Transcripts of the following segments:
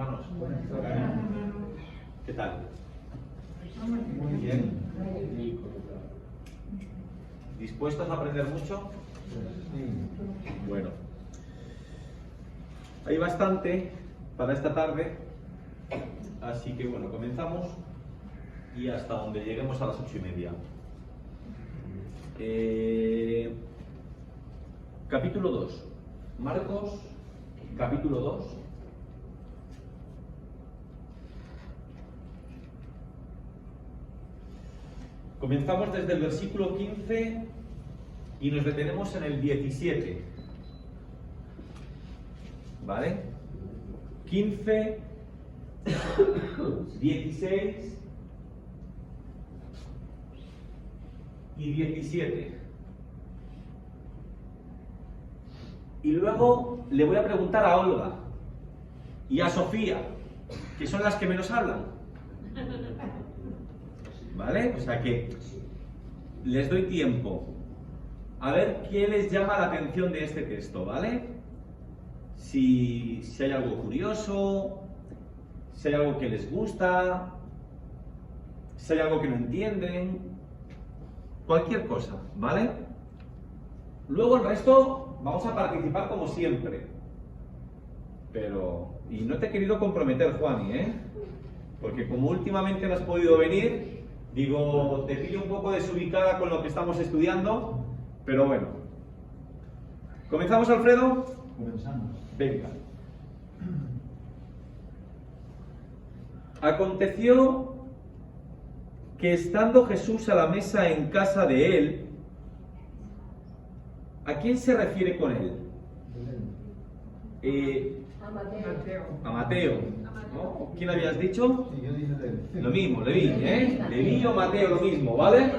hermanos. ¿Qué tal? Muy bien. ¿Dispuestos a aprender mucho? Bueno. Hay bastante para esta tarde, así que bueno, comenzamos y hasta donde lleguemos a las 8:30. Capítulo 2. Marcos, capítulo 2. Comenzamos desde el versículo 15 y nos detenemos en el 17. ¿Vale? 15, 16 y 17. Y luego le voy a preguntar a Olga y a Sofía, que son las que menos hablan. ¿Vale? O sea que les doy tiempo a ver qué les llama la atención de este texto, ¿vale? Si hay algo curioso, si hay algo que les gusta, si hay algo que no entienden, cualquier cosa, ¿vale? Luego el resto vamos a participar como siempre. Pero, y no te he querido comprometer, Juani, ¿eh? Porque como últimamente no has podido venir, digo, te pillo un poco desubicada con lo que estamos estudiando, pero bueno. ¿Comenzamos, Alfredo? Comenzamos. Venga. Aconteció que estando Jesús a la mesa en casa de él, ¿a quién se refiere con él? A Mateo. ¿No? ¿Quién habías dicho? Sí, yo dije de él. Lo mismo, Leví, ¿eh? Leví o Mateo, lo mismo, ¿vale?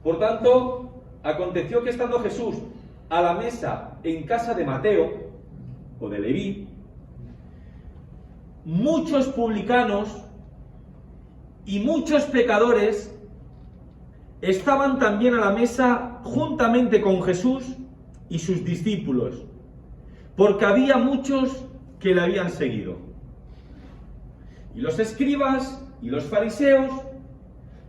Por tanto, aconteció que estando Jesús a la mesa en casa de Mateo, o de Leví, muchos publicanos y muchos pecadores estaban también a la mesa juntamente con Jesús y sus discípulos, porque había muchos que le habían seguido. Y los escribas y los fariseos,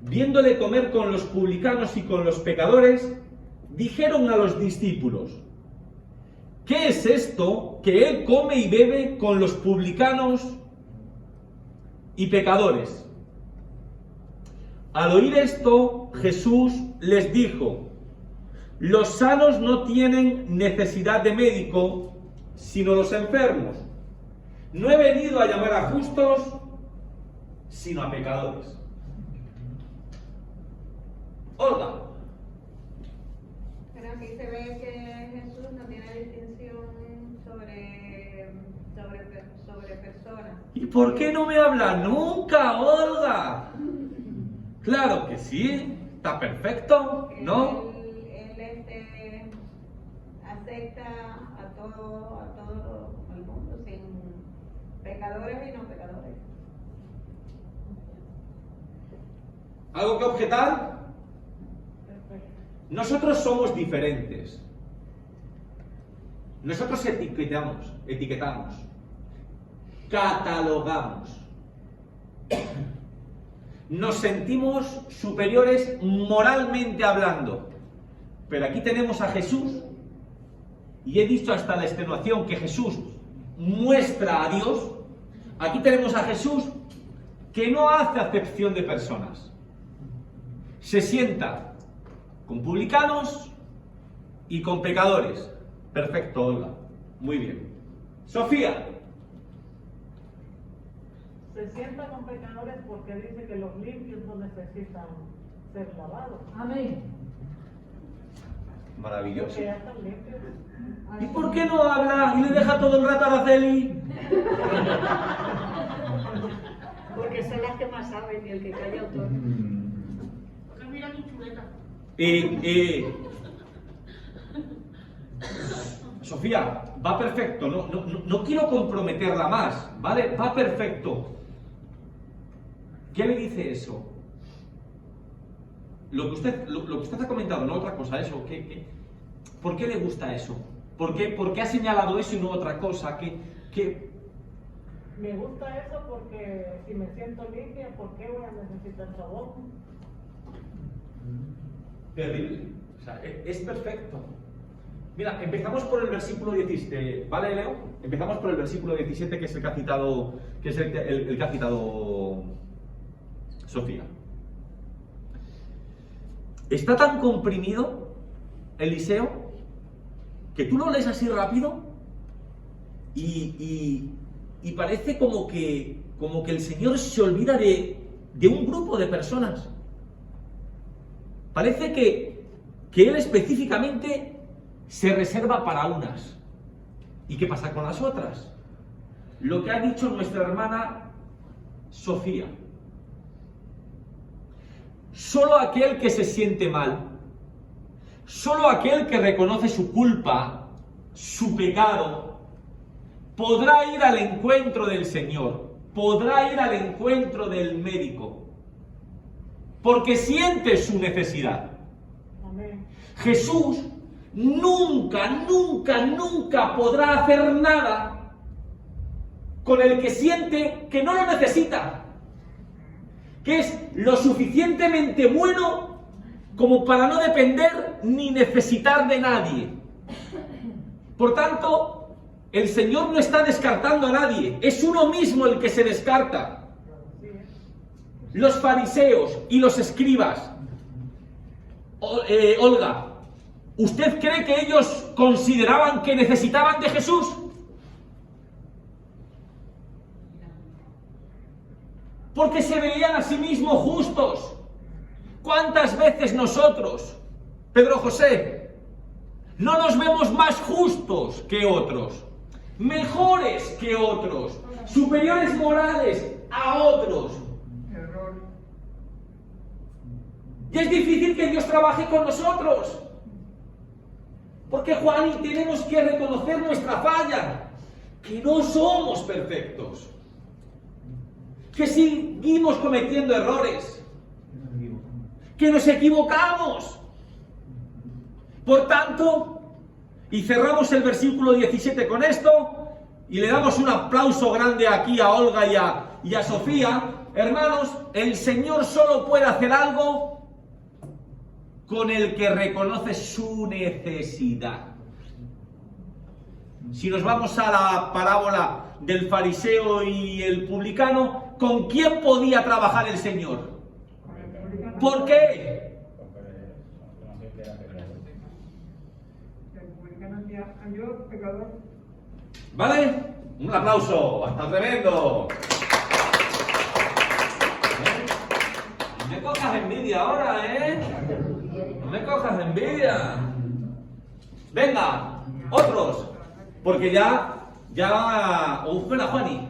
viéndole comer con los publicanos y con los pecadores, dijeron a los discípulos: ¿qué es esto que él come y bebe con los publicanos y pecadores? Al oír esto, Jesús les dijo: los sanos no tienen necesidad de médico, sino los enfermos. No he venido a llamar a justos, sino a pecadores. Olga. Pero aquí se ve que Jesús no tiene distinción sobre personas. ¿Y por qué no me habla nunca, Olga? Claro que sí, está perfecto, ¿no? Él acepta a todo el mundo, sin pecadores y no pecadores. ¿Algo que objetar? Nosotros somos diferentes. Nosotros etiquetamos, catalogamos. Nos sentimos superiores moralmente hablando. Pero aquí tenemos a Jesús, y he dicho hasta la extenuación que Jesús muestra a Dios. Aquí tenemos a Jesús que no hace acepción de personas. Se sienta con publicanos y con pecadores. Perfecto, Olga. Muy bien. Sofía. Se sienta con pecadores porque dice que los limpios no necesitan ser lavados. Amén. Maravilloso. Porque ya están limpios. ¿Y por qué no habla y le deja todo el rato a Araceli? Porque son las que más saben y el que calla autor. Mira mi chuleta. Sofía, va perfecto, no quiero comprometerla más, ¿vale? Va perfecto. ¿Qué le dice eso? Lo que usted ha comentado, no otra cosa, eso. ¿Por qué le gusta eso? ¿Por qué ha señalado eso y no otra cosa? Me gusta eso porque si me siento limpia, ¿por qué voy a necesitar jabón? Terrible. O sea, es perfecto. Mira, empezamos por el versículo 17, ¿vale, Leo? Empezamos por el versículo 17, que es el que ha citado, el que ha citado Sofía. Está tan comprimido Eliseo que tú lo lees así rápido y parece como que el Señor se olvida de un grupo de personas. Parece que Él específicamente se reserva para unas. ¿Y qué pasa con las otras? Lo que ha dicho nuestra hermana Sofía. Solo aquel que se siente mal, solo aquel que reconoce su culpa, su pecado, podrá ir al encuentro del Señor, podrá ir al encuentro del médico, porque siente su necesidad. Amén. Jesús nunca, nunca, nunca podrá hacer nada con el que siente que no lo necesita, que es lo suficientemente bueno como para no depender ni necesitar de nadie. Por tanto, el Señor no está descartando a nadie, es uno mismo el que se descarta. Los fariseos y los escribas, Olga, ¿usted cree que ellos consideraban que necesitaban de Jesús? Porque se veían a sí mismos justos. ¿Cuántas veces nosotros, Pedro José, no nos vemos más justos que otros, mejores que otros, superiores morales a otros? Y es difícil que Dios trabaje con nosotros. Porque, Juan, y tenemos que reconocer nuestra falla, que no somos perfectos, que seguimos cometiendo errores, que nos equivocamos. Por tanto, y cerramos el versículo 17 con esto, y le damos un aplauso grande aquí a Olga y a Sofía. Hermanos, el Señor solo puede hacer algo con el que reconoce su necesidad. Si nos vamos a la parábola del fariseo y el publicano, ¿con quién podía trabajar el Señor? ¿Por qué? ¿Vale? Un aplauso, hasta tremendo. No me cojas envidia ahora, No me cojas envidia. Venga, otros. Porque ya. Espera, Juani.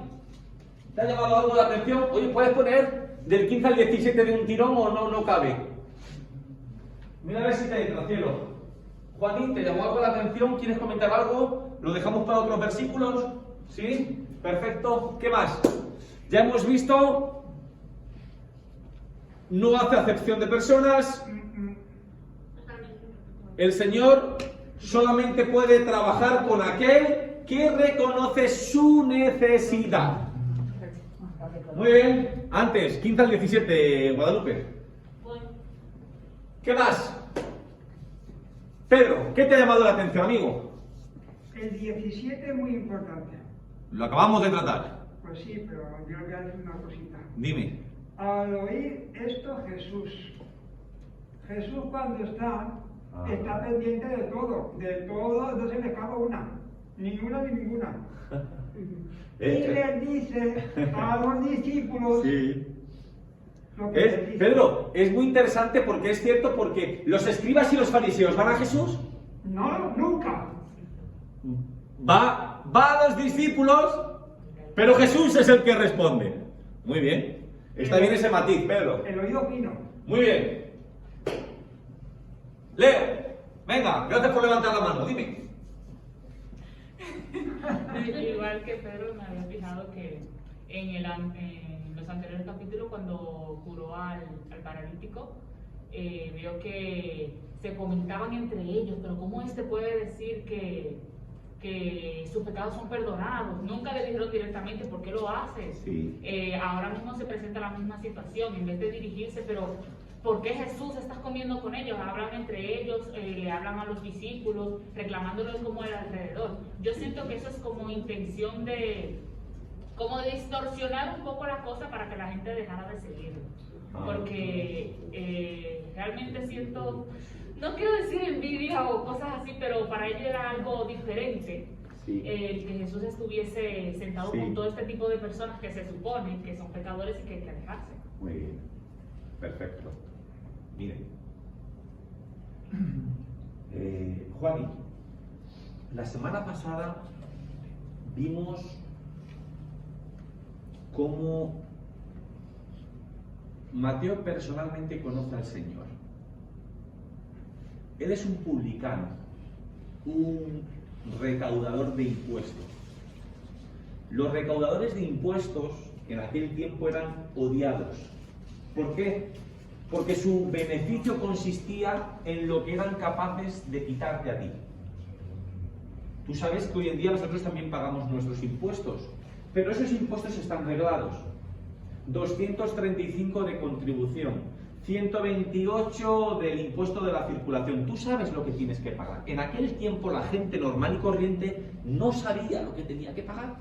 ¿Te ha llamado algo la atención? Oye, ¿puedes poner del 15 al 17 de un tirón o no cabe? Mira a ver si te entra, cielo. Juani, ¿te llamó algo la atención? ¿Quieres comentar algo? ¿Lo dejamos para otros versículos? ¿Sí? Perfecto. ¿Qué más? Ya hemos visto. No hace acepción de personas. El Señor solamente puede trabajar con aquel que reconoce su necesidad. Muy bien. Antes, 15 al 17, Guadalupe. ¿Qué más? Pedro, ¿qué te ha llamado la atención, amigo? El 17 es muy importante. Lo acabamos de tratar. Pues sí, pero yo voy a decir una cosita. Dime. Al oír esto, Jesús cuando está pendiente de todo, no se le escapa una, ni una ni ninguna. Y les dice a los discípulos Sí. lo que les dice. Pedro, es muy interesante porque es cierto, porque los escribas y los fariseos van a Jesús. No, nunca. Va a los discípulos, pero Jesús es el que responde. Muy bien. Está bien ese matiz, Pedro. El oído fino. Muy bien. Leo, venga, gracias por levantar la mano, dime. Igual que Pedro, me había fijado que en los anteriores capítulos, cuando curó al paralítico, veo que se comentaban entre ellos, pero ¿cómo este puede decir que que sus pecados son perdonados. Nunca le dijeron directamente por qué lo haces. Sí. Ahora mismo se presenta la misma situación, en vez de dirigirse, pero ¿por qué Jesús estás comiendo con ellos? Hablan entre ellos, le hablan a los discípulos, reclamándoles como el alrededor. Yo siento que eso es como intención de distorsionar un poco la cosa para que la gente dejara de seguirlo. Porque realmente siento, no quiero decir envidia o cosas así, pero para ellos era algo diferente. Sí. Que Jesús estuviese sentado Sí. con todo este tipo de personas que se supone que son pecadores y que hay que alejarse. Muy bien. Perfecto. Miren. Juani, la semana pasada vimos cómo Mateo personalmente conoce al Señor. Él es un publicano, un recaudador de impuestos. Los recaudadores de impuestos en aquel tiempo eran odiados. ¿Por qué? Porque su beneficio consistía en lo que eran capaces de quitarte a ti. Tú sabes que hoy en día nosotros también pagamos nuestros impuestos, pero esos impuestos están reglados. 235 de contribución, 128 del impuesto de la circulación. Tú sabes lo que tienes que pagar. En aquel tiempo la gente normal y corriente no sabía lo que tenía que pagar.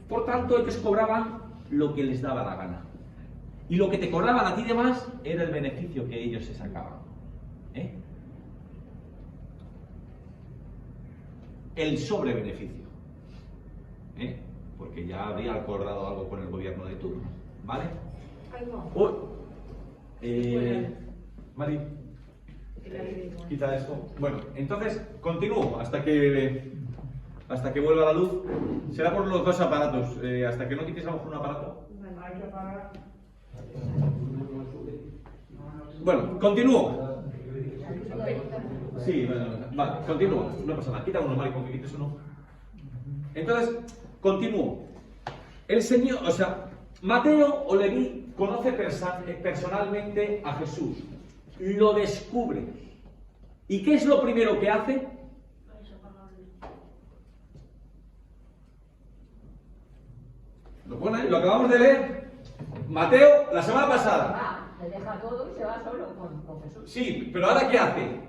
Por tanto, ellos cobraban lo que les daba la gana. Y lo que te cobraban a ti de más era el beneficio que ellos se sacaban. El sobrebeneficio. Porque ya habría acordado algo con el gobierno de turno. ¿Vale? Mari, quita esto. Bueno, entonces continúo hasta que vuelva la luz. Será por los dos aparatos. Hasta que no quites a lo mejor un aparato. Hay que pagar. Bueno, continúo. Sí, vale, continúo. No pasa nada. Quita uno, Mari, con que quites uno. Entonces, continúo. El Señor, Mateo o Leví conoce personalmente a Jesús. Lo descubre. ¿Y qué es lo primero que hace? Lo pone ahí, lo acabamos de leer. Mateo, la semana pasada. Se deja todo y se va solo con Jesús. Sí, pero ¿ahora qué hace?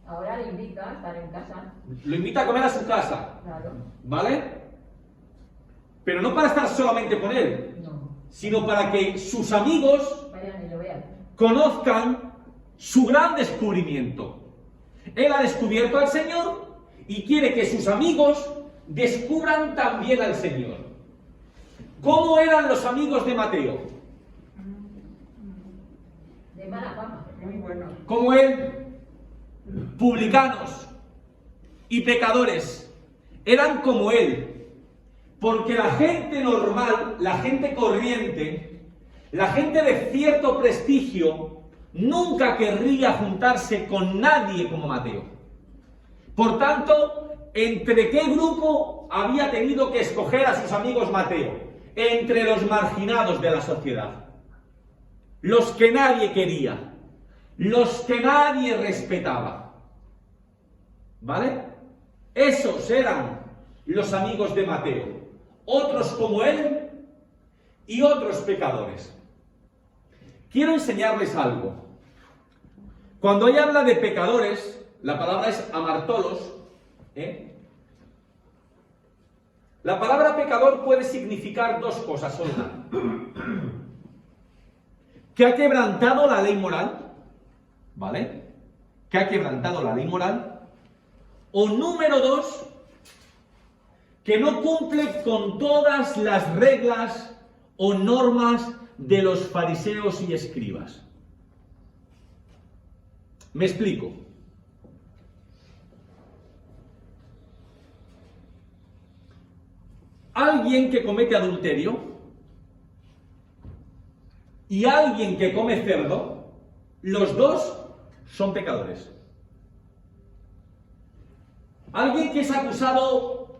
Ahora le invita a estar en casa. Lo invita a comer a su casa. Claro. ¿Vale? Pero no para estar solamente con él, No. sino para que sus amigos Vayan y lo vean. conozcan su gran descubrimiento. Él ha descubierto al Señor y quiere que sus amigos descubran también al Señor. ¿Cómo eran los amigos de Mateo? De mala fama. Muy bueno. Como él, publicanos y pecadores, eran como él. Porque la gente normal, la gente corriente, la gente de cierto prestigio, nunca querría juntarse con nadie como Mateo. Por tanto, ¿entre qué grupo había tenido que escoger a sus amigos Mateo? Entre los marginados de la sociedad. Los que nadie quería. Los que nadie respetaba. ¿Vale? Esos eran los amigos de Mateo. Otros como él y otros pecadores. Quiero enseñarles algo. Cuando ella habla de pecadores, la palabra es amartolos. La palabra pecador puede significar dos cosas. Una, que ha quebrantado la ley moral, ¿vale? Que ha quebrantado la ley moral. O número dos, que no cumple con todas las reglas o normas de los fariseos y escribas. Me explico. Alguien que comete adulterio y alguien que come cerdo, los dos son pecadores. Alguien que es acusado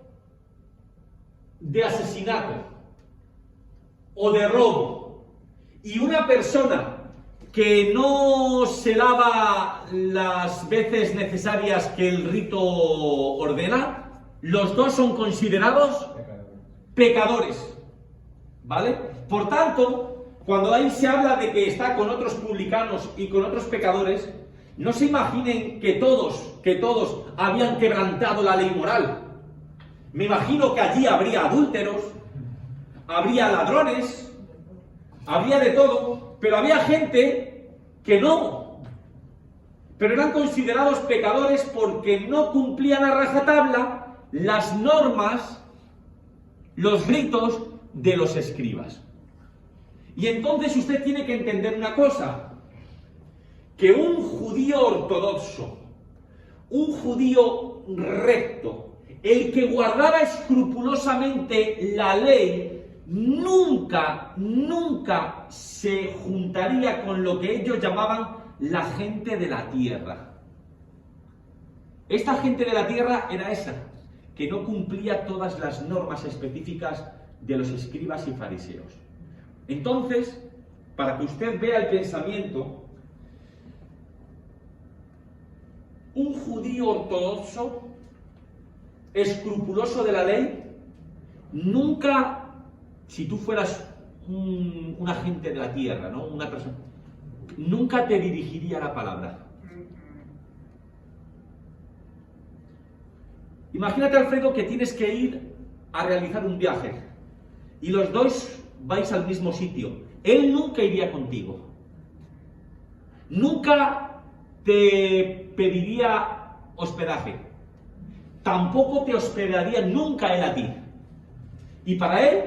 de asesinato o de robo y una persona que no se lava las veces necesarias que el rito ordena, los dos son considerados pecadores. ¿Vale? Por tanto, cuando ahí se habla de que está con otros publicanos y con otros pecadores, no se imaginen que todos habían quebrantado la ley moral. Me imagino que allí habría adúlteros, habría ladrones, habría de todo, pero había gente que no. Pero eran considerados pecadores porque no cumplían a rajatabla las normas, los ritos de los escribas. Y entonces usted tiene que entender una cosa, que un judío ortodoxo, un judío recto, el que guardaba escrupulosamente la ley, nunca se juntaría con lo que ellos llamaban la gente de la tierra. Esta gente de la tierra era esa, que no cumplía todas las normas específicas de los escribas y fariseos. Entonces, para que usted vea el pensamiento, un judío ortodoxo, escrupuloso de la ley, nunca, si tú fueras un agente de la tierra, ¿no? Una persona, nunca te dirigiría la palabra. Imagínate, Alfredo, que tienes que ir a realizar un viaje y los dos vais al mismo sitio. Él nunca iría contigo. Nunca te pediría hospedaje. Tampoco te hospedaría nunca él a ti. Y para él,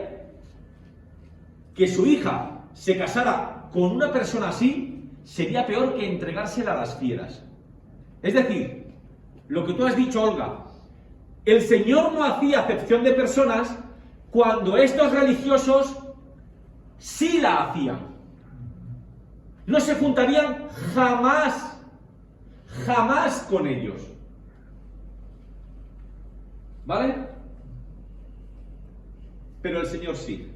que su hija se casara con una persona así, sería peor que entregársela a las fieras. Es decir, lo que tú has dicho, Olga, el Señor no hacía acepción de personas cuando estos religiosos sí la hacían. No se juntarían jamás con ellos. ¿Vale? Pero el Señor sí.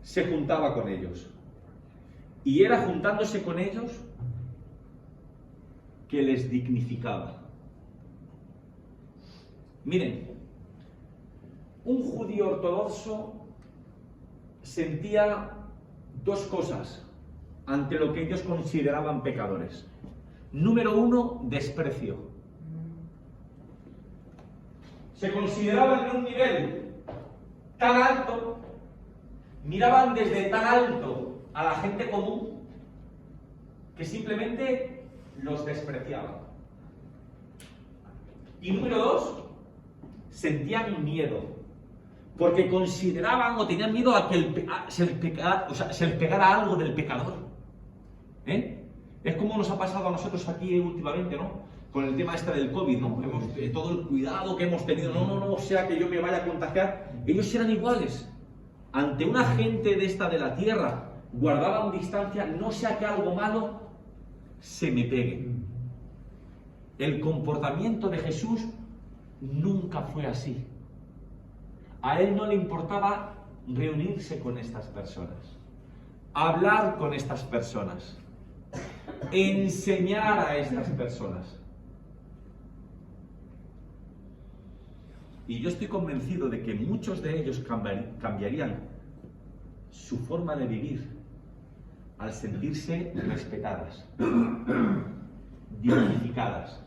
Se juntaba con ellos. Y era juntándose con ellos que les dignificaba. Miren, un judío ortodoxo sentía dos cosas ante lo que ellos consideraban pecadores. Número uno, desprecio. Se consideraban en un nivel tan alto, miraban desde tan alto a la gente común, que simplemente los despreciaban. Y número dos, sentían miedo, porque consideraban o tenían miedo a que se les pegara algo del pecador. Es como nos ha pasado a nosotros aquí últimamente, ¿no? Con el tema este del COVID, ¿no? Todo el cuidado que hemos tenido, no sea que yo me vaya a contagiar. Ellos eran iguales. Ante una gente de esta de la tierra, guardaban distancia, no sea que algo malo se me pegue. El comportamiento de Jesús nunca fue así. A él no le importaba reunirse con estas personas, hablar con estas personas, enseñar a estas personas. Y yo estoy convencido de que muchos de ellos cambiarían su forma de vivir al sentirse respetadas, dignificadas.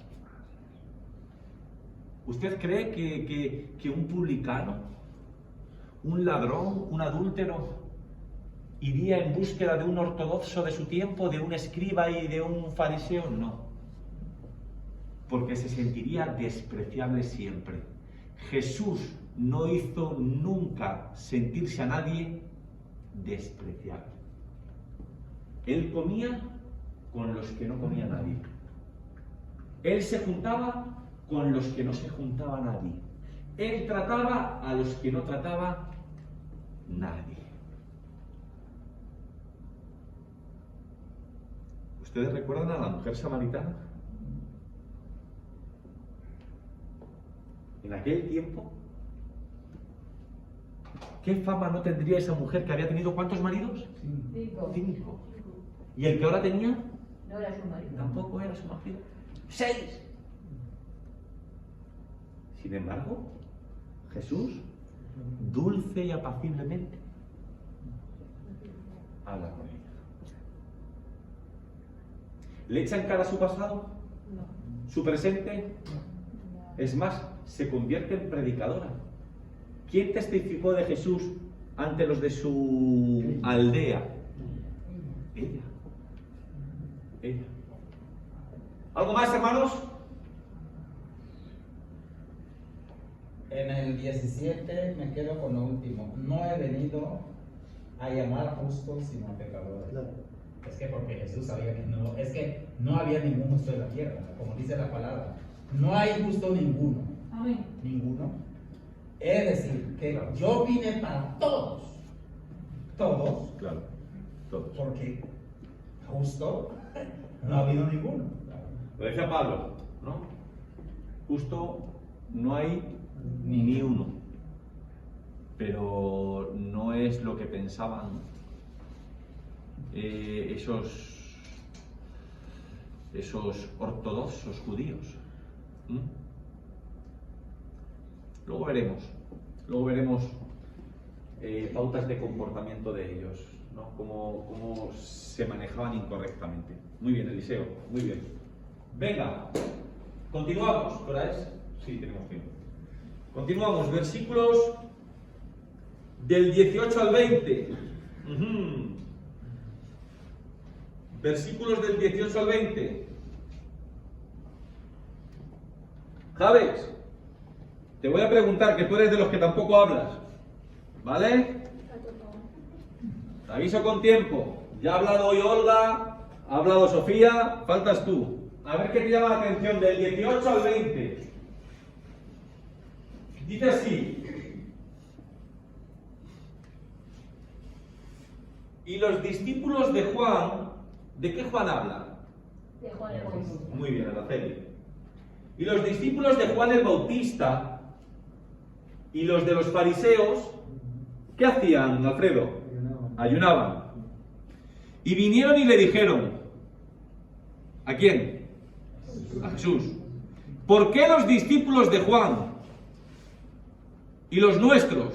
¿Usted cree que un publicano, un ladrón, un adúltero, iría en búsqueda de un ortodoxo de su tiempo, de un escriba y de un fariseo? No. Porque se sentiría despreciable siempre. Jesús no hizo nunca sentirse a nadie despreciable. Él comía con los que no comía nadie. Él se juntaba con los que no se juntaba nadie. Él trataba a los que no trataba nadie. ¿Ustedes recuerdan a la mujer samaritana? En aquel tiempo, ¿qué fama no tendría esa mujer que había tenido cuántos maridos? 5. ¿Y el que ahora tenía? No era su marido. Tampoco era su marido. 6. Sin embargo, Jesús, dulce y apaciblemente, habla con ella. ¿Le echa en cara su pasado? No. ¿Su presente? Es más, se convierte en predicadora. ¿Quién testificó de Jesús ante los de su aldea? Ella. Ella. ¿Algo más, hermanos? En el 17 me quedo con lo último. No he venido a llamar a justos sino a pecadores. Es que porque Jesús sabía que no había ningún justo en la tierra, como dice la palabra. No hay justo ninguno. Amén. Ninguno. Es decir, que yo vine para todos. Todos. Claro, todos. Porque justo no ha habido ninguno. Lo decía Pablo, ¿no? Justo no hay ni uno. Pero no es lo que pensaban esos ortodoxos judíos. Luego veremos pautas de comportamiento de ellos, ¿no? Cómo se manejaban incorrectamente. Muy bien, Eliseo, muy bien. Venga, continuamos. ¿Qué hora es? Sí, tenemos tiempo. Continuamos, versículos del 18 al 20. Versículos del 18 al 20. Javes, te voy a preguntar, que tú eres de los que tampoco hablas, ¿vale? Te aviso con tiempo. Ya ha hablado hoy Olga, ha hablado Sofía, faltas tú. A ver qué te llama la atención del 18 al 20. Dice así: y los discípulos de Juan, ¿de qué Juan habla? De Juan el Bautista. Muy bien, Araceli. Y los discípulos de Juan el Bautista y los de los fariseos, ¿qué hacían, Alfredo? Ayunaban. Y vinieron y le dijeron, ¿a quién? A Jesús. ¿Por qué los discípulos de Juan y los nuestros,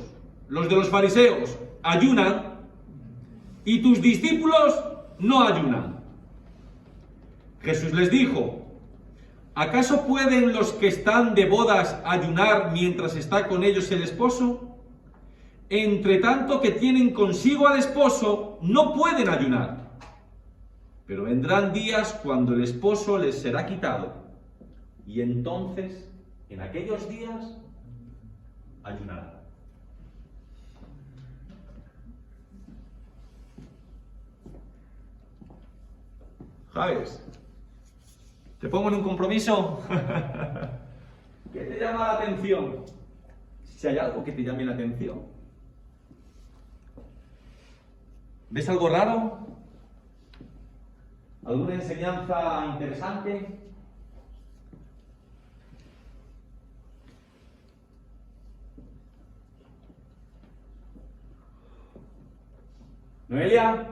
los de los fariseos, ayunan y tus discípulos no ayunan? Jesús les dijo, ¿acaso pueden los que están de bodas ayunar mientras está con ellos el esposo? Entre tanto que tienen consigo al esposo, no pueden ayunar. Pero vendrán días cuando el esposo les será quitado, y entonces, en aquellos días, ayunarán. Javes, ¿te pongo en un compromiso? ¿Qué te llama la atención? Si hay algo que te llame la atención. ¿Ves algo raro? ¿Alguna enseñanza interesante? ¿Noelia?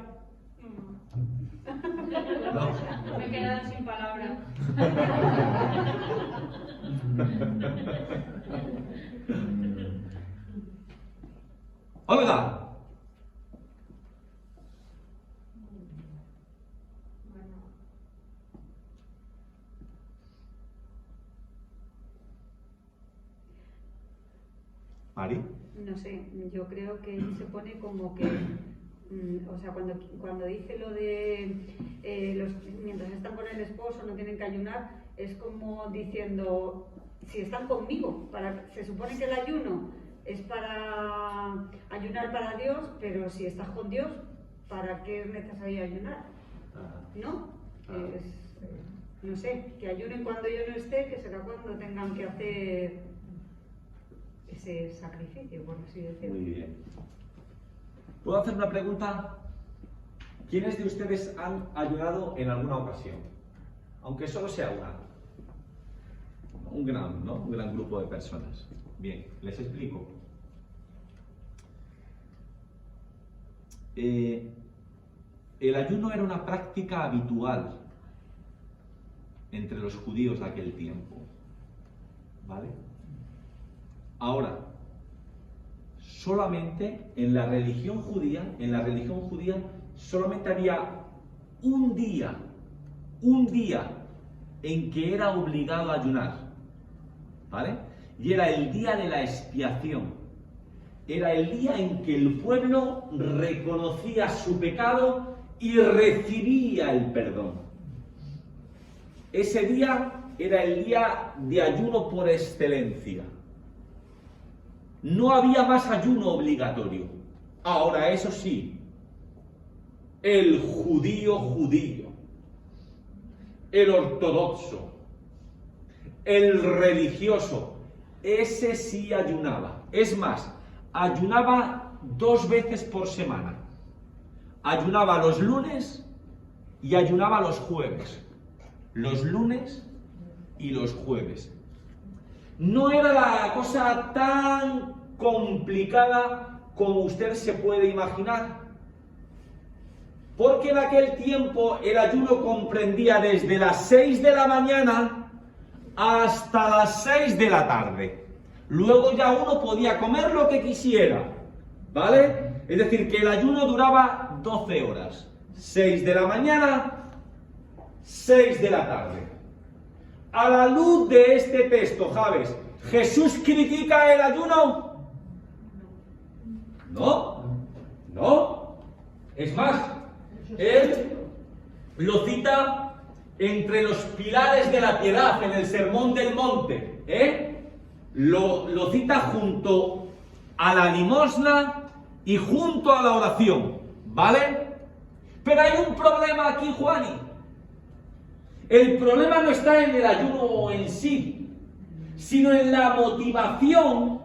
No. Me he quedado sin palabras. Olga. ¿Mari? No sé, yo creo que se pone como que, o sea, cuando dice lo de mientras están con el esposo no tienen que ayunar, es como diciendo, si están conmigo, se supone que el ayuno es para ayunar para Dios, pero si estás con Dios, ¿para qué es necesario ayunar? ¿No? No sé, que ayunen cuando yo no esté, que será cuando tengan que hacer ese sacrificio, por así decirlo. Muy bien. ¿Puedo hacer una pregunta? ¿Quiénes de ustedes han ayunado en alguna ocasión? Aunque solo sea una. Un gran grupo de personas. Bien, les explico. El ayuno era una práctica habitual entre los judíos de aquel tiempo. ¿Vale? Ahora, solamente en la religión judía, solamente había un día en que era obligado a ayunar, ¿vale? Y era el día de la expiación. Era el día en que el pueblo reconocía su pecado y recibía el perdón. Ese día era el día de ayuno por excelencia. No había más ayuno obligatorio. Ahora, eso sí, el judío, el ortodoxo, el religioso, ese sí ayunaba. Es más, ayunaba 2 veces por semana. Ayunaba los lunes y ayunaba los jueves. Los lunes y los jueves. No era la cosa tan complicada como usted se puede imaginar. Porque en aquel tiempo el ayuno comprendía desde las 6 de la mañana hasta las 6 de la tarde. Luego ya uno podía comer lo que quisiera, ¿vale? Es decir, que el ayuno duraba 12 horas. 6 de la mañana, 6 de la tarde. A la luz de este texto, Javes, ¿Jesús critica el ayuno? No. Es más, él lo cita entre los pilares de la piedad en el Sermón del Monte, Lo cita junto a la limosna y junto a la oración, ¿vale? Pero hay un problema aquí, Juani. El problema no está en el ayuno en sí, sino en la motivación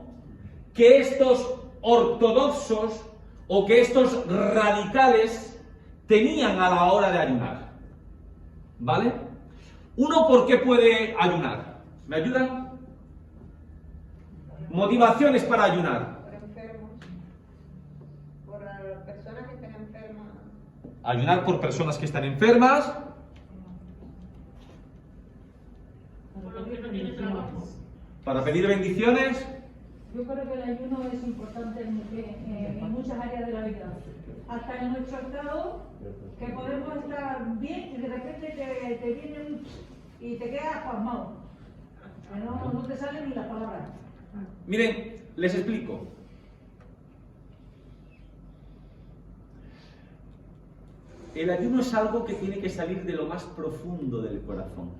que estos ortodoxos o que estos radicales tenían a la hora de ayunar, ¿vale? Uno, ¿por qué puede ayunar? ¿Me ayudan? Motivaciones para ayunar. Por enfermos, por personas que estén enfermas. Ayunar por personas que están enfermas. Por lo que no tiene trabajo. Para pedir bendiciones. Yo creo que el ayuno es importante en muchas áreas de la vida. Hasta en nuestro estado, que podemos estar bien y de repente te viene y te quedas pasmado. No te salen ni las palabras. Miren, les explico. El ayuno es algo que tiene que salir de lo más profundo del corazón.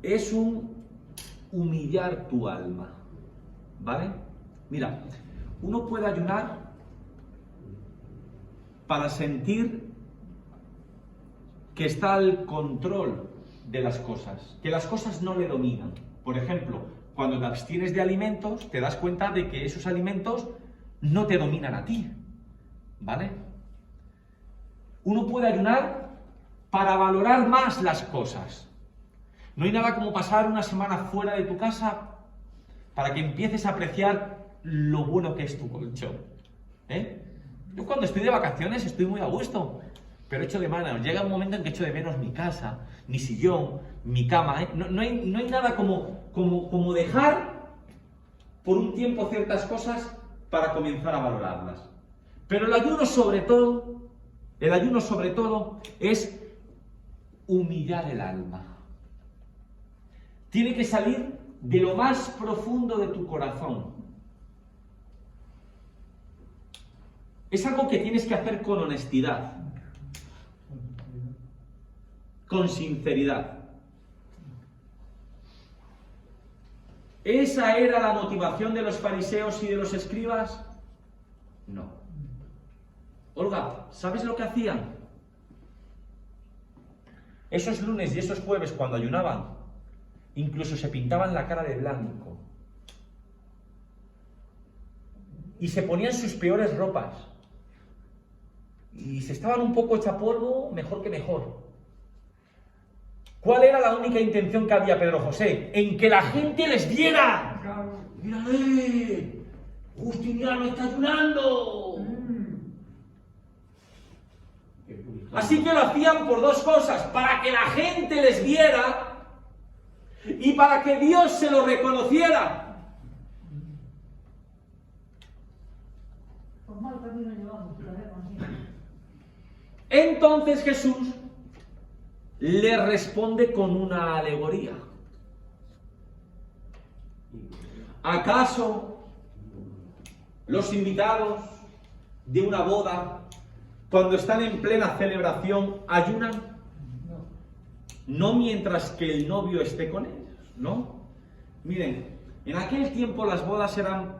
Es un humillar tu alma, ¿vale? Mira, uno puede ayunar para sentir que está al control de las cosas, que las cosas no le dominan. Por ejemplo, cuando te abstienes de alimentos, te das cuenta de que esos alimentos no te dominan a ti, ¿vale? Uno puede ayunar para valorar más las cosas. No hay nada como pasar una semana fuera de tu casa para que empieces a apreciar lo bueno que es tu colchón, Yo cuando estoy de vacaciones estoy muy a gusto, pero echo de menos. Llega un momento en que echo de menos mi casa, mi sillón, mi cama, No hay nada como dejar por un tiempo ciertas cosas para comenzar a valorarlas. Pero el ayuno sobre todo es humillar el alma. Tiene que salir de lo más profundo de tu corazón. Es algo que tienes que hacer con honestidad, con sinceridad. ¿Esa era la motivación de los fariseos y de los escribas? No. Olga, ¿sabes lo que hacían? Esos lunes y esos jueves cuando ayunaban, incluso se pintaban la cara de blanco. Y se ponían sus peores ropas. Y si estaban un poco hecha polvo, mejor que mejor. ¿Cuál era la única intención que había, Pedro José? En que la gente les viera. ¡Mírale! ¡Justiniano está ayunando! Así que lo hacían por 2 cosas. Para que la gente les viera y para que Dios se lo reconociera. Por mal camino llevamos, la verdad, sí. Entonces Jesús le responde con una alegoría. ¿Acaso los invitados de una boda, cuando están en plena celebración, ayunan? No mientras que el novio esté con ellos, ¿no? Miren, en aquel tiempo las bodas eran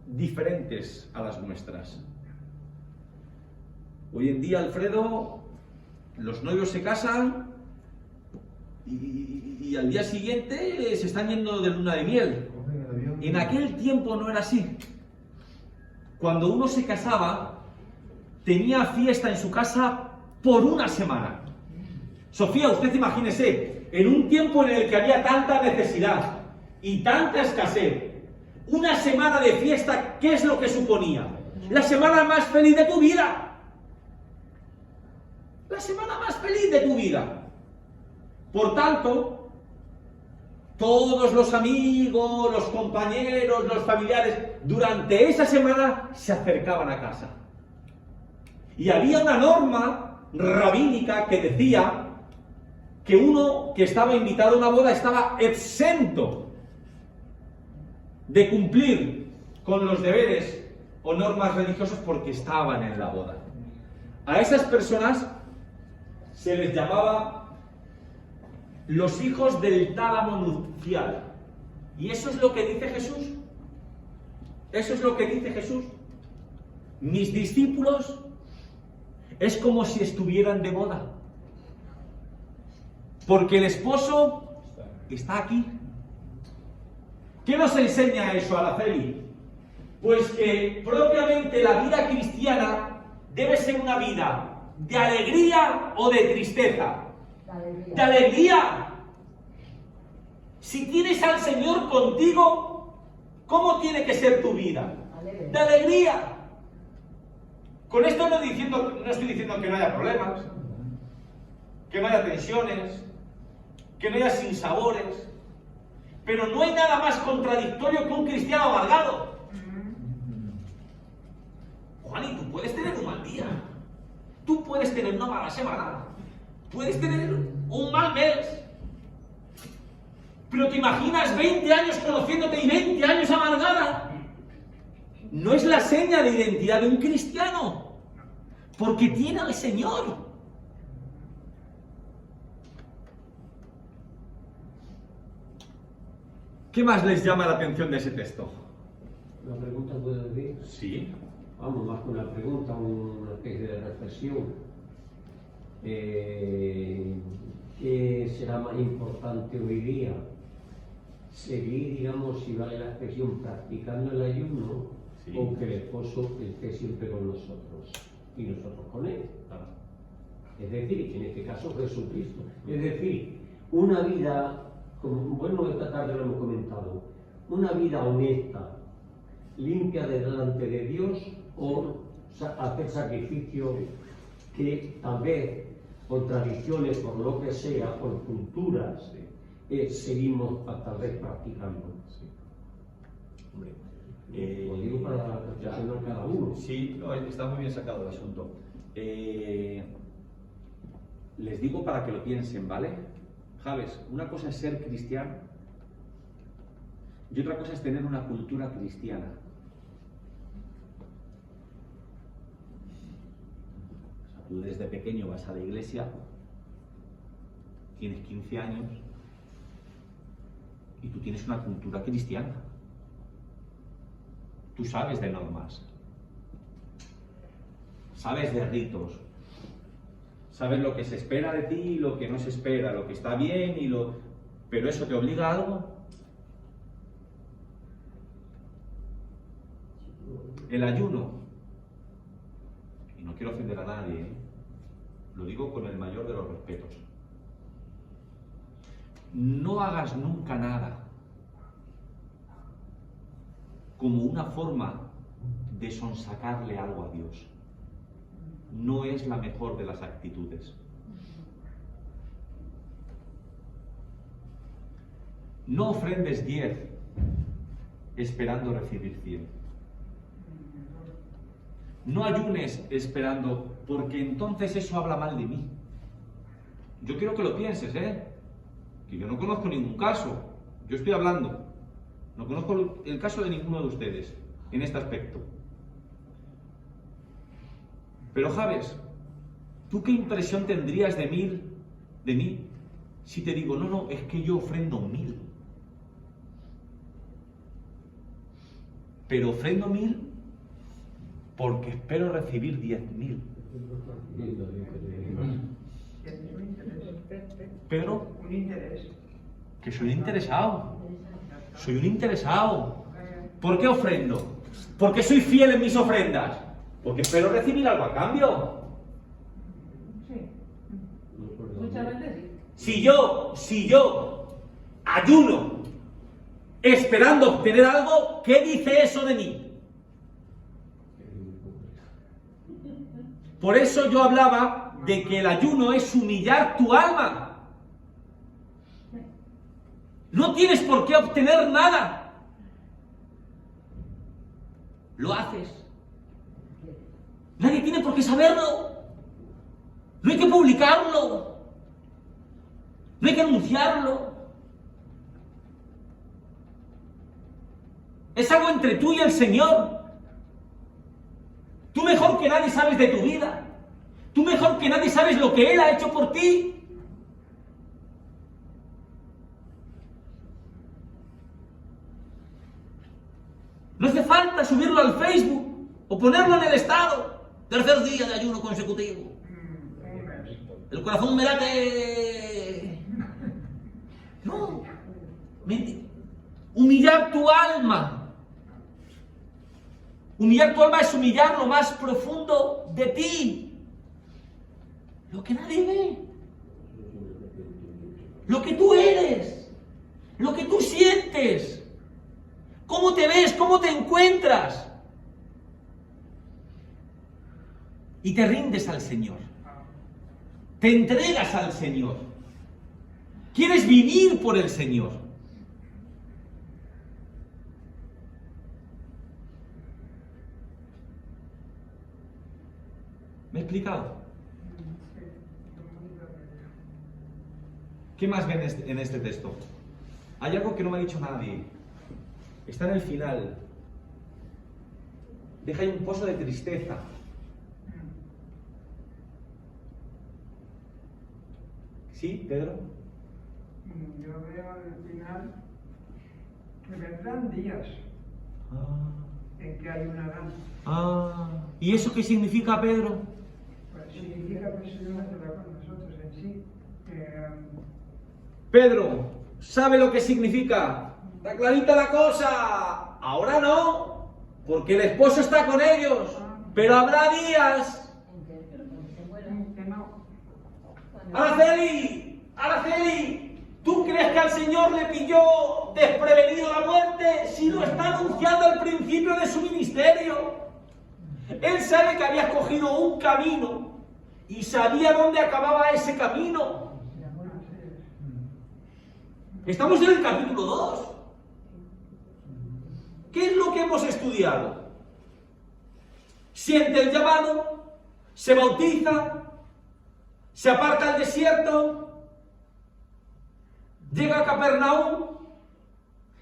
diferentes a las nuestras. Hoy en día, Alfredo, los novios se casan y al día siguiente se están yendo de luna de miel. En aquel tiempo no era así. Cuando uno se casaba, tenía fiesta en su casa por una semana. Sofía, usted imagínese, en un tiempo en el que había tanta necesidad y tanta escasez, una semana de fiesta, ¿qué es lo que suponía? La semana más feliz de tu vida. La semana más feliz de tu vida. Por tanto, todos los amigos, los compañeros, los familiares, durante esa semana se acercaban a casa. Y había una norma rabínica que decía que uno que estaba invitado a una boda estaba exento de cumplir con los deberes o normas religiosas porque estaban en la boda. A esas personas se les llamaba los hijos del tálamo nupcial. Y eso es lo que dice Jesús. Eso es lo que dice Jesús. Mis discípulos es como si estuvieran de boda. Porque el esposo está aquí. ¿Qué nos enseña eso, Araceli? Pues que propiamente la vida cristiana debe ser una vida de alegría o de tristeza. De alegría. Si tienes al Señor contigo, ¿cómo tiene que ser tu vida? De alegría. Con esto no estoy diciendo que no haya problemas, que no haya tensiones, que no haya sinsabores, pero no hay nada más contradictorio que un cristiano amargado. Juan, y tú puedes tener un mal día, tú puedes tener una mala semana, puedes tener un mal mes, pero te imaginas 20 años conociéndote y 20 años amargada. No es la seña de identidad de un cristiano, porque tiene al Señor. ¿Qué más les llama la atención de ese texto? ¿Una pregunta puede decir? Sí. Vamos, más que una pregunta, una especie de reflexión. ¿Qué será más importante hoy día? Seguir, digamos, si vale la expresión, practicando el ayuno, sí, o que el esposo esté siempre con nosotros y nosotros con él. Es decir, en este caso Jesucristo. Es decir, una vida, como bueno, esta tarde lo hemos comentado, una vida honesta, limpia delante de Dios, o hacer sacrificios que tal vez por tradiciones, por lo que sea, por culturas, seguimos tal vez practicando. Sí. Hombre, lo digo para reflexionar cada uno. Sí, no, está muy bien sacado el asunto. Les digo para que lo piensen, ¿vale? Javes, una cosa es ser cristiano y otra cosa es tener una cultura cristiana. O sea, tú desde pequeño vas a la iglesia, tienes 15 años y tú tienes una cultura cristiana. Tú sabes de normas, sabes de ritos, sabes lo que se espera de ti y lo que no se espera, lo que está bien y lo... ¿Pero eso te obliga a algo? El ayuno, y no quiero ofender a nadie, lo digo con el mayor de los respetos. No hagas nunca nada como una forma de sonsacarle algo a Dios. No es la mejor de las actitudes. no ofrendes 10 esperando recibir 100. No ayunes esperando, porque entonces eso habla mal de mí. Yo quiero que lo pienses, que yo no conozco ningún caso. Yo estoy hablando. No conozco el caso de ninguno de ustedes en este aspecto. Pero, Javes, ¿tú qué impresión tendrías de mí, si te digo, no, es que yo ofrendo 1000? Pero ofrendo 1000 porque espero recibir 10.000. Pero, Un interés. que soy un interesado. Soy un interesado. ¿Por qué ofrendo? ¿Por qué soy fiel en mis ofrendas? Porque espero recibir algo a cambio. Sí. Muchas veces sí. Si yo ayuno esperando obtener algo, ¿qué dice eso de mí? Por eso yo hablaba de que el ayuno es humillar tu alma. No tienes por qué obtener nada. Lo haces. Nadie tiene por qué saberlo. No hay que publicarlo. No hay que anunciarlo. Es algo entre tú y el Señor. Tú mejor que nadie sabes de tu vida. Tú mejor que nadie sabes lo que Él ha hecho por ti. No hace falta subirlo al Facebook o ponerlo en el estado. Tercer día de ayuno consecutivo. El corazón me late. No. Humillar tu alma. Humillar tu alma es humillar lo más profundo de ti. Lo que nadie ve. Lo que tú eres. Lo que tú sientes. ¿Cómo te ves? ¿Cómo te encuentras? Y te rindes al Señor. Te entregas al Señor. Quieres vivir por el Señor. ¿Me he explicado? ¿Qué más ven en este texto? Hay algo que no me ha dicho nadie. Está en el final. Deja ahí un pozo de tristeza. ¿Sí, Pedro? Yo veo al final que vendrán días en que ayunarán. ¿Y eso qué significa, Pedro? Pues significa que el Señor estará con nosotros en sí. Pedro, ¿sabe lo que significa? Está clarita la cosa. Ahora no, porque el esposo está con ellos. Pero habrá días. Araceli, ¿tú crees que al Señor le pilló desprevenido la muerte si lo está anunciando al principio de su ministerio? Él sabe que había escogido un camino y sabía dónde acababa ese camino. Estamos en el capítulo 2. ¿Qué es lo que hemos estudiado? Siente el llamado, se bautiza, se aparta al desierto, llega a Capernaum,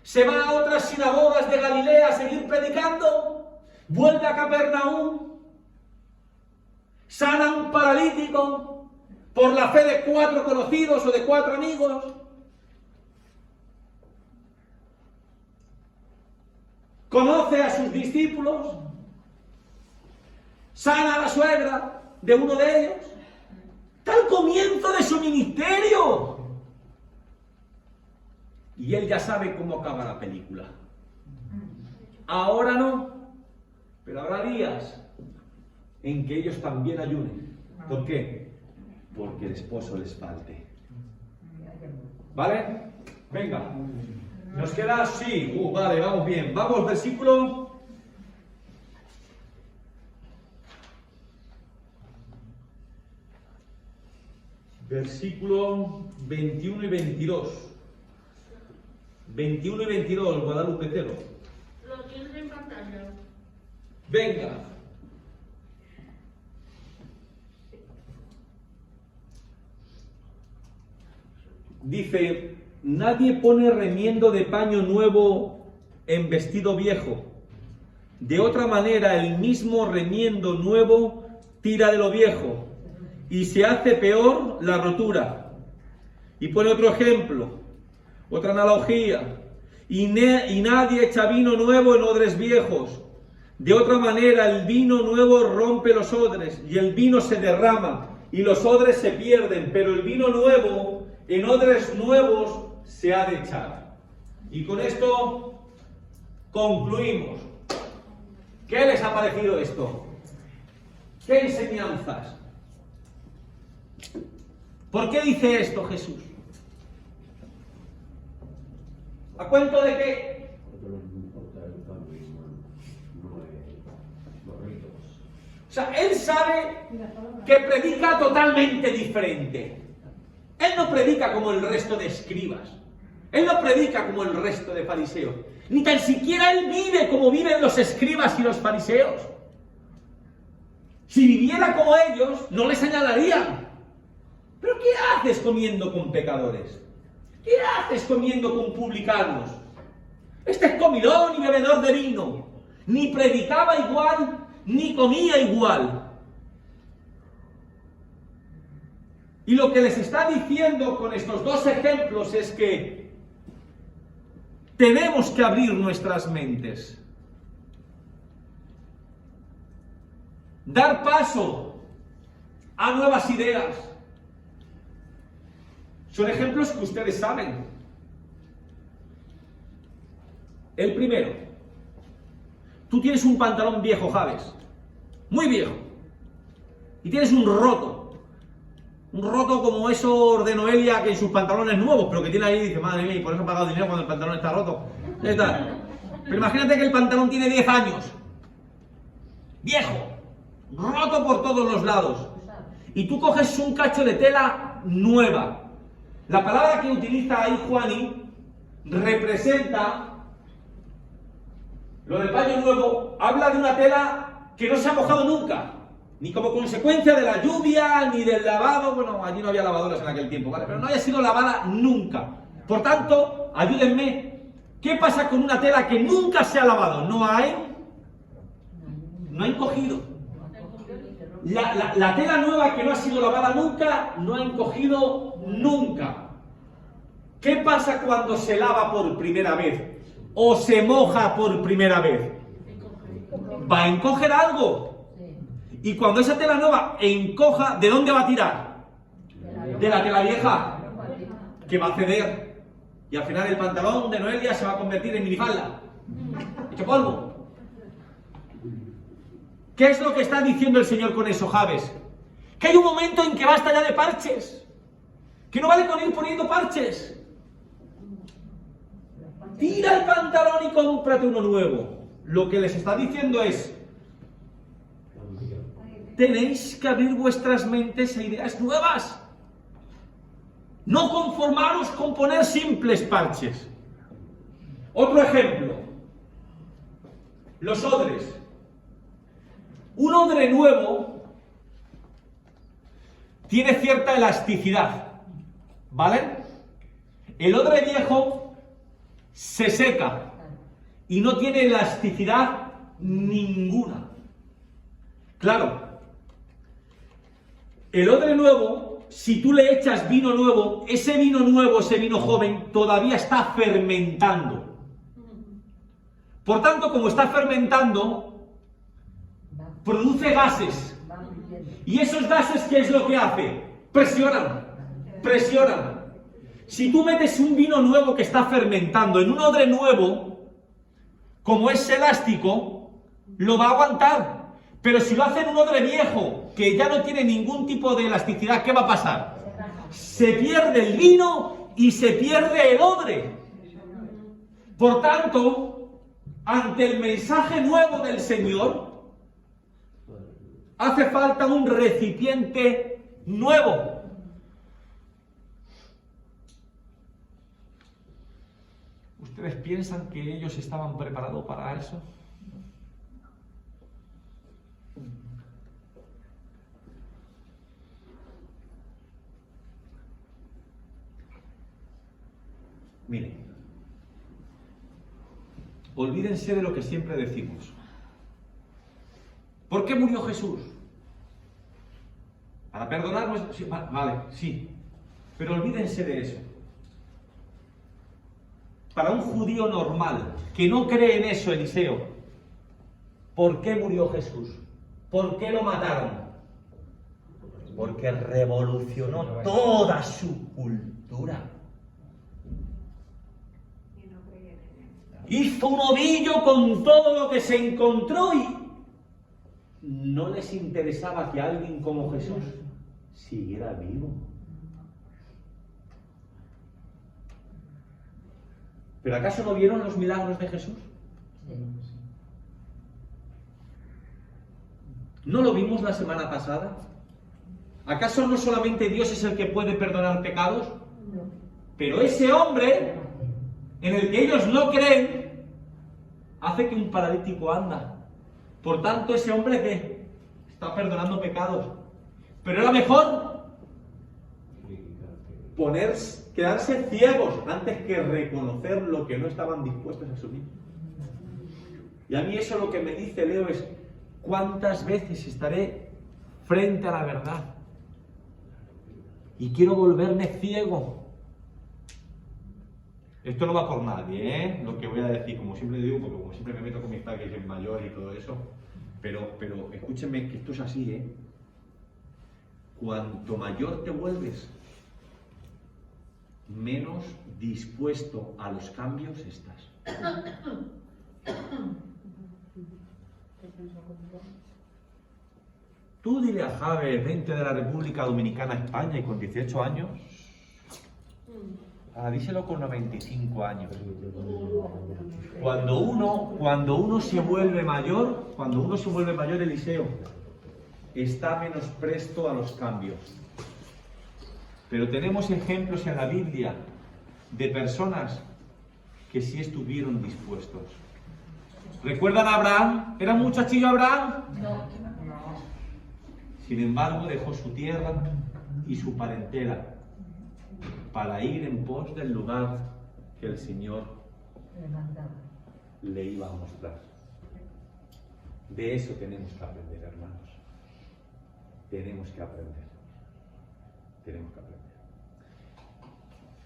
se va a otras sinagogas de Galilea a seguir predicando, vuelve a Capernaum, sana a un paralítico por la fe de 4 conocidos o de 4 amigos, conoce a sus discípulos, sana a la suegra de uno de ellos. Está al comienzo de su ministerio. Y él ya sabe cómo acaba la película. Ahora no, pero habrá días en que ellos también ayunen. ¿Por qué? Porque el esposo les falte. ¿Vale? Venga. ¿Nos queda? Sí. Vale, vamos bien. Vamos, versículo. Versículo 21 y 22. 21 y 22, Guadalupe Cero. Lo tienes en pantalla. Venga. Dice, nadie pone remiendo de paño nuevo en vestido viejo. De otra manera, el mismo remiendo nuevo tira de lo viejo y se hace peor la rotura. Y pone otro ejemplo, otra analogía. Y nadie echa vino nuevo en odres viejos. De otra manera, el vino nuevo rompe los odres y el vino se derrama y los odres se pierden, pero el vino nuevo en odres nuevos se ha de echar. Y con esto concluimos. ¿Qué les ha parecido esto? ¿Qué enseñanzas? ¿Por qué dice esto Jesús? ¿A cuento de qué? O sea, él sabe que predica totalmente diferente. Él no predica como el resto de escribas. Él no predica como el resto de fariseos. Ni tan siquiera él vive como viven los escribas y los fariseos. Si viviera como ellos, no le señalarían. ¿Pero qué haces comiendo con pecadores? ¿Qué haces comiendo con publicanos? Este es comilón y bebedor de vino. Ni predicaba igual, ni comía igual. Y lo que les está diciendo con estos dos ejemplos es que tenemos que abrir nuestras mentes. Dar paso a nuevas ideas. Son ejemplos que ustedes saben. El primero. Tú tienes un pantalón viejo, Javes. Muy viejo. Y tienes un roto. Un roto como esos de Noelia que en sus pantalones nuevos, pero que tiene ahí y dice, madre mía, y por eso he pagado dinero cuando el pantalón está roto. Pero imagínate que el pantalón tiene 10 años. Viejo. Roto por todos los lados. Y tú coges un cacho de tela nueva. La palabra que utiliza ahí Juani representa lo del paño nuevo, habla de una tela que no se ha mojado nunca, ni como consecuencia de la lluvia, ni del lavado. Bueno, allí no había lavadoras en aquel tiempo, ¿vale? Pero no haya sido lavada nunca. Por tanto, ayúdenme, ¿qué pasa con una tela que nunca se ha lavado? No ha encogido. La tela nueva que no ha sido lavada nunca, no ha encogido nunca. ¿Qué pasa cuando se lava por primera vez? ¿O se moja por primera vez? Va a encoger algo. Y cuando esa tela nueva encoja, ¿de dónde va a tirar? De la tela vieja, que va a ceder. Y al final el pantalón de Noelia se va a convertir en minifalda. Hecho polvo. ¿Qué es lo que está diciendo el Señor con eso, Javes? Que hay un momento en que basta ya de parches. Que no vale con ir poniendo parches. Tira el pantalón y cómprate uno nuevo. Lo que les está diciendo es, tenéis que abrir vuestras mentes a ideas nuevas. No conformaros con poner simples parches. Otro ejemplo. Los odres. Un odre nuevo tiene cierta elasticidad, ¿vale? El odre viejo se seca y no tiene elasticidad ninguna. Claro, el odre nuevo, si tú le echas vino nuevo, ese vino joven, todavía está fermentando. Por tanto, como está fermentando, produce gases. ¿Y esos gases qué es lo que hace? Presionan. Si tú metes un vino nuevo que está fermentando en un odre nuevo, como es elástico, lo va a aguantar. Pero si lo hace en un odre viejo, que ya no tiene ningún tipo de elasticidad, ¿qué va a pasar? Se pierde el vino y se pierde el odre. Por tanto, ante el mensaje nuevo del Señor, hace falta un recipiente nuevo. ¿Ustedes piensan que ellos estaban preparados para eso? Miren, olvídense de lo que siempre decimos. ¿Por qué murió Jesús? ¿Para perdonarnos? Sí, vale, sí. Pero olvídense de eso. Para un judío normal, que no cree en eso, Eliseo, ¿por qué murió Jesús? ¿Por qué lo mataron? Porque revolucionó toda su cultura. Hizo un ovillo con todo lo que se encontró y no les interesaba que alguien como Jesús siguiera vivo. ¿Pero acaso no vieron los milagros de Jesús? ¿No lo vimos la semana pasada? ¿Acaso no solamente Dios es el que puede perdonar pecados? Pero ese hombre, en el que ellos no creen, hace que un paralítico anda. Por tanto, ese hombre que está perdonando pecados. Pero era mejor quedarse ciegos antes que reconocer lo que no estaban dispuestos a asumir. Y a mí eso lo que me dice Leo es: ¿cuántas veces estaré frente a la verdad y quiero volverme ciego? Esto no va por nadie, ¿eh? Lo que voy a decir, como siempre digo, porque como siempre me meto con mis padres en mayor y todo eso, pero escúchenme que esto es así, ¿eh? Cuanto mayor te vuelves, menos dispuesto a los cambios estás. Tú dile a Javier, 20 de la República Dominicana, España, y con 18 años, díselo con 95 años. Cuando uno se vuelve mayor, Eliseo, está menos presto a los cambios. Pero tenemos ejemplos en la Biblia de personas que sí estuvieron dispuestos. ¿Recuerdan a Abraham? ¿Era un muchachillo Abraham? No. Sin embargo, dejó su tierra y su parentela para ir en pos del lugar que el Señor le iba a mostrar. De eso tenemos que aprender, hermanos. Tenemos que aprender.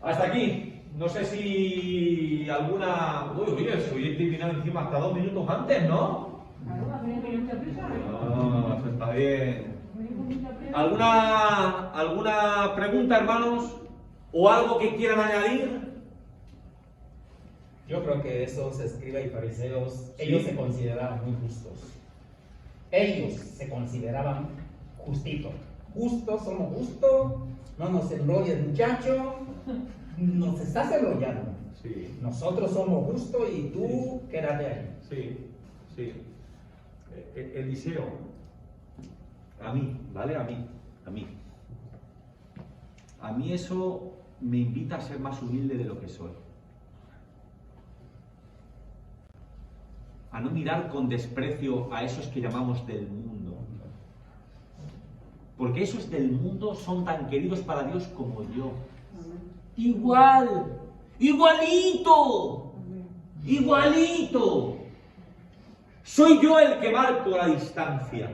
Hasta aquí. No sé si alguna... Uy, hoy he terminado encima hasta 2 minutos antes, ¿no? No, eso está bien. ¿Alguna pregunta, hermanos? ¿O algo que quieran añadir? Yo creo que esos escribas y fariseos, ellos se consideraban muy justos. Ellos se consideraban justitos. Justos, somos justos, no nos enrolles, muchacho, nos estás enrollando. Sí. Nosotros somos justos y tú quédate ahí. Sí. Eliseo, a mí, ¿vale? A mí eso me invita a ser más humilde de lo que soy. A no mirar con desprecio a esos que llamamos del mundo. Porque esos del mundo son tan queridos para Dios como yo. Igualito. Soy yo el que marco la distancia.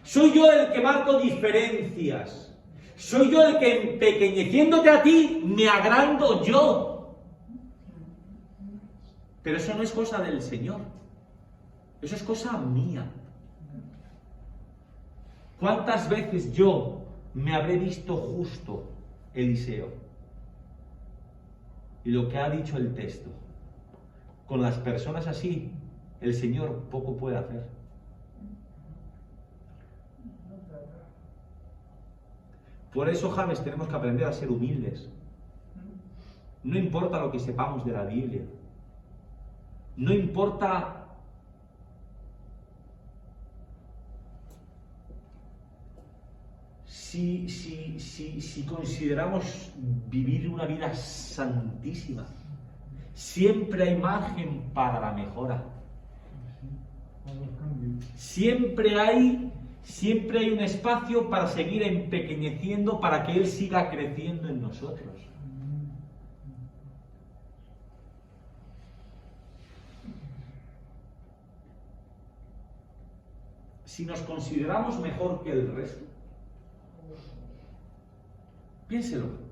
Soy yo el que marco diferencias. Soy yo el que, empequeñeciéndote a ti, me agrando yo. Pero eso no es cosa del Señor. Eso es cosa mía. ¿Cuántas veces yo me habré visto justo, Eliseo? Y lo que ha dicho el texto, con las personas así, el Señor poco puede hacer. Por eso, James, tenemos que aprender a ser humildes. No importa lo que sepamos de la Biblia. No importa si consideramos vivir una vida santísima. siempre hay margen para la mejora. Siempre hay un espacio para seguir empequeñeciendo, para que Él siga creciendo en nosotros. Si nos consideramos mejor que el resto, piénselo.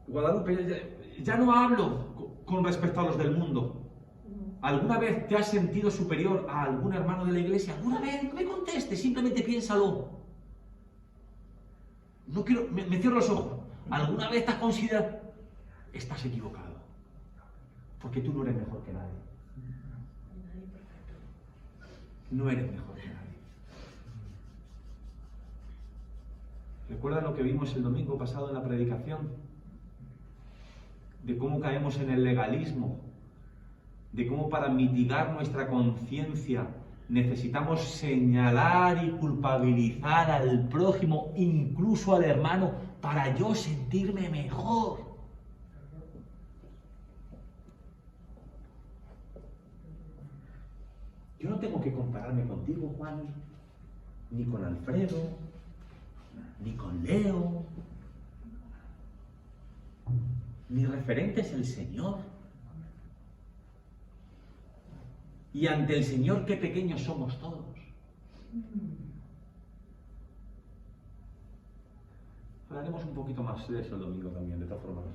Guadalupe, ya no hablo con respecto a los del mundo. ¿Alguna vez te has sentido superior a algún hermano de la iglesia? ¿Alguna vez? No me contestes, simplemente piénsalo. No quiero, me cierro los ojos. ¿Alguna vez te has considerado? Estás equivocado. Porque tú no eres mejor que nadie. No eres mejor que nadie. ¿Recuerdan lo que vimos el domingo pasado en la predicación? De cómo caemos en el legalismo, de cómo para mitigar nuestra conciencia necesitamos señalar y culpabilizar al prójimo, incluso al hermano, para yo sentirme mejor. Yo no tengo que compararme contigo, Juan, ni con Alfredo, ni con Leo. Mi referente es el Señor. Y ante el Señor, qué pequeños somos todos. Hablaremos un poquito más de eso el domingo también, de todas formas.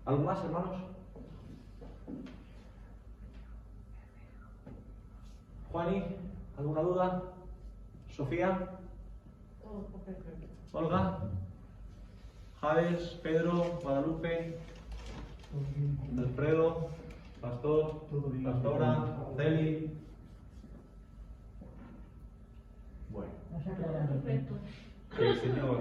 ¿Algo más, hermanos? Juani, ¿alguna duda? ¿Sofía? ¿Olga? ¿Javes? ¿Pedro? ¿Guadalupe? ¿Alfredo? ¿Pastor? ¿Pastora? ¿Deli? Bueno. Perfecto. Que el Señor